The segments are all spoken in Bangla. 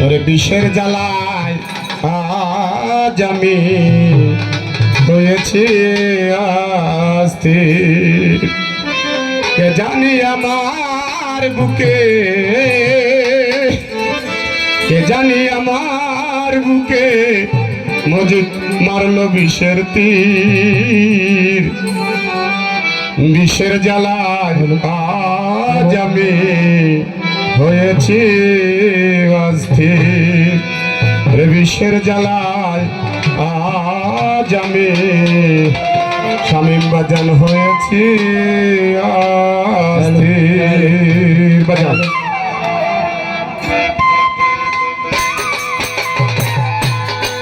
ওরে বিষের জ্বালায় আজ আমি হয়েছি অস্থির। কে জানি আমার বুকে, কে জানি আমার বুকে মজুদ মারল বিষের তীর। বিষের জ্বালায় আজ আমি হয়েছি অস্থির। রে বিষের জ্বালায় আজ আমি শামীম বাজান হয়েছি অস্থির। বাজান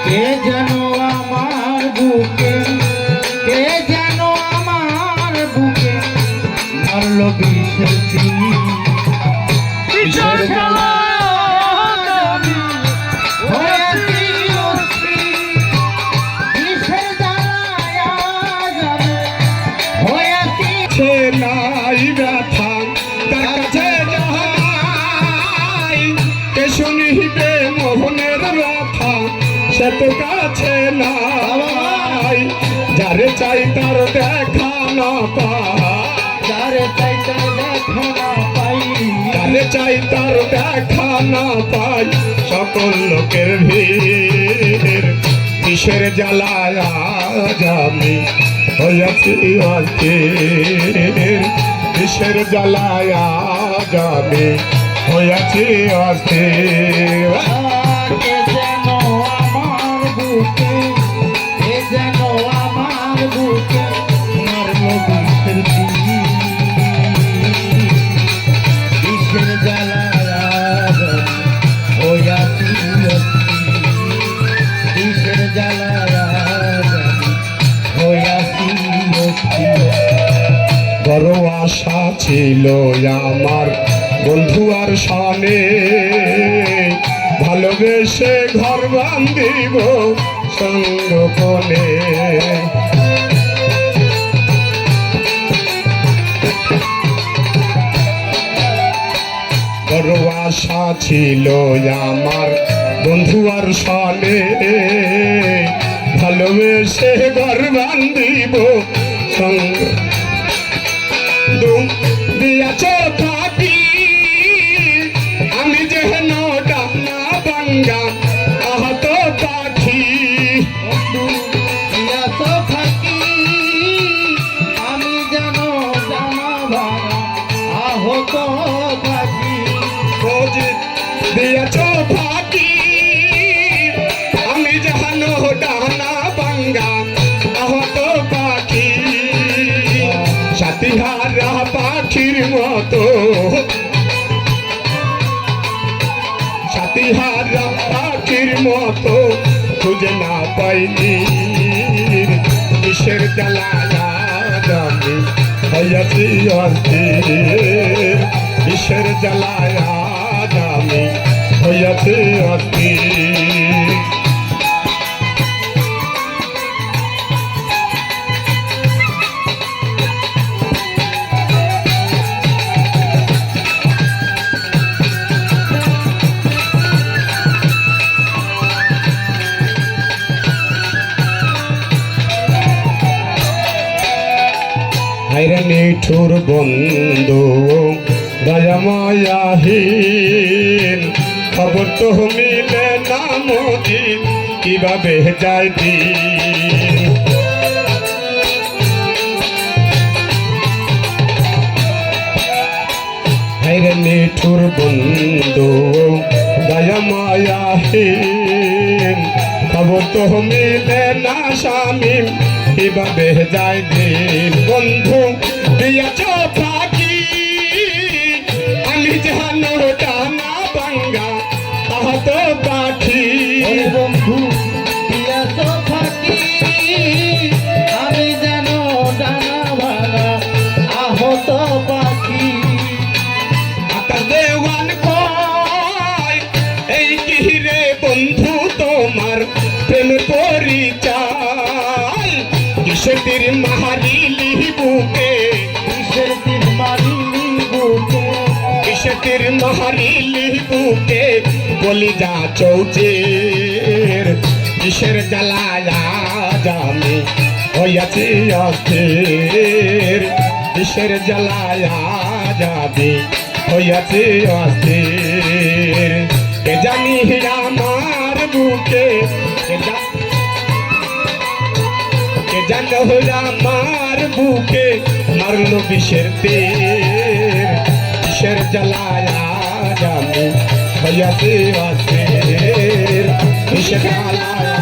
কে যেন আমার বুকে, কে যেন আমার বুকে মারল বিষের তীর। বিষের জ্বালায় আমি হয়েছি অস্থির। বিষের জ্বালায় আজ আমি হয়েছি। সে নাই ব্যথা তার কাছে যাহাই, কে শুনিবে মোহনের ব্যথা সে তো কাছে নাই। যারে চাই তার দেখা না পাই, যারে চাই তার দেখা না পাই, যারে চাই তার দেখা না পাই। সকল লোকের ভিড় বিষের জ্বালায় আজ আমি হইয়াছি অস্থির। বিষের জ্বালায় আজ আমি হইয়াছি অস্থির। কে যেন আমার বুকে, কে যেন আমার বুকে মারল বিষের তীর। বিষের জ্বালায় আজ হইয়াছি অস্থির। বিষের জ্বালায় আজ হইয়াছি অস্থির। বড় আশা ছিল আমার বন্ধু আর সনে, ভালোবেসে ঘর বান্ধিব সংগোপনে। বড় আশা ছিল আমার বন্ধু আর সনে, ভালোবেসে ঘর বান্ধিব সঙ্গ। দিয়াছ ফাঁকি আমি যেন ডানা বাঙ্গা আহত পাখি। দিয়াছ ফাঁকি আমি যেন ডানা ভাঙা আহত পাখি। খোঁজ দিয়াছ ফাঁকি আমি যেন ডানা বাঙ্গা আহত পাখি। সাথীহারা পাখির মতো, সাথীহারা পাখির মতো খুঁজে না পাইনি। বিষের জ্বালায় আজ আমি হইয়াছি অস্থির। বিষের জ্বালায় আজ আমি হইয়াছি অস্থির। হায়রে নিঠুর বন্ধু দয়াময়াহীন, খবর তো মিলে না মোদিন কিভাবে যায় দিন। হায়রে নিঠুর বন্ধু দয়াময়াহীন, খবর তো মিলে না শামীম কিভাবে যায় দিন। বন্ধু দিয়াছ ফাঁকি আমি যেন ডানা বাঙ্গা আহত পাখি। বন্ধু দিয়াছ ফাঁকি আমি যেন ডানা ভাঙা আহত পাখি। আকাশ দেওয়ান কয় এই কি রে বন্ধু তোমার প্রেম পরিচয়। কিসের তীর মারিলি বুকে, কিসের তীর মারিলি বুকে, কিসের তীর মারিলি বুকে বুকে কলিজা চৌচের কিসের জ্বালায়া জামি হইয়াছি অস্থির কিসের জ্বালায়া যাবি হইয়াছি অস্থির কে জানি আমার বুকে কে জানো আমার বুকে মারলো বিষের তের বিষের জ্বালায়া জামি হইয়াছি অস্থির বিষের জ্বালায়া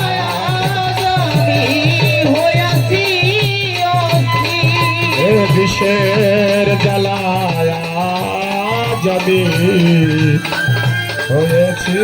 বিষের জ্বালায়া যাবি হয়েছে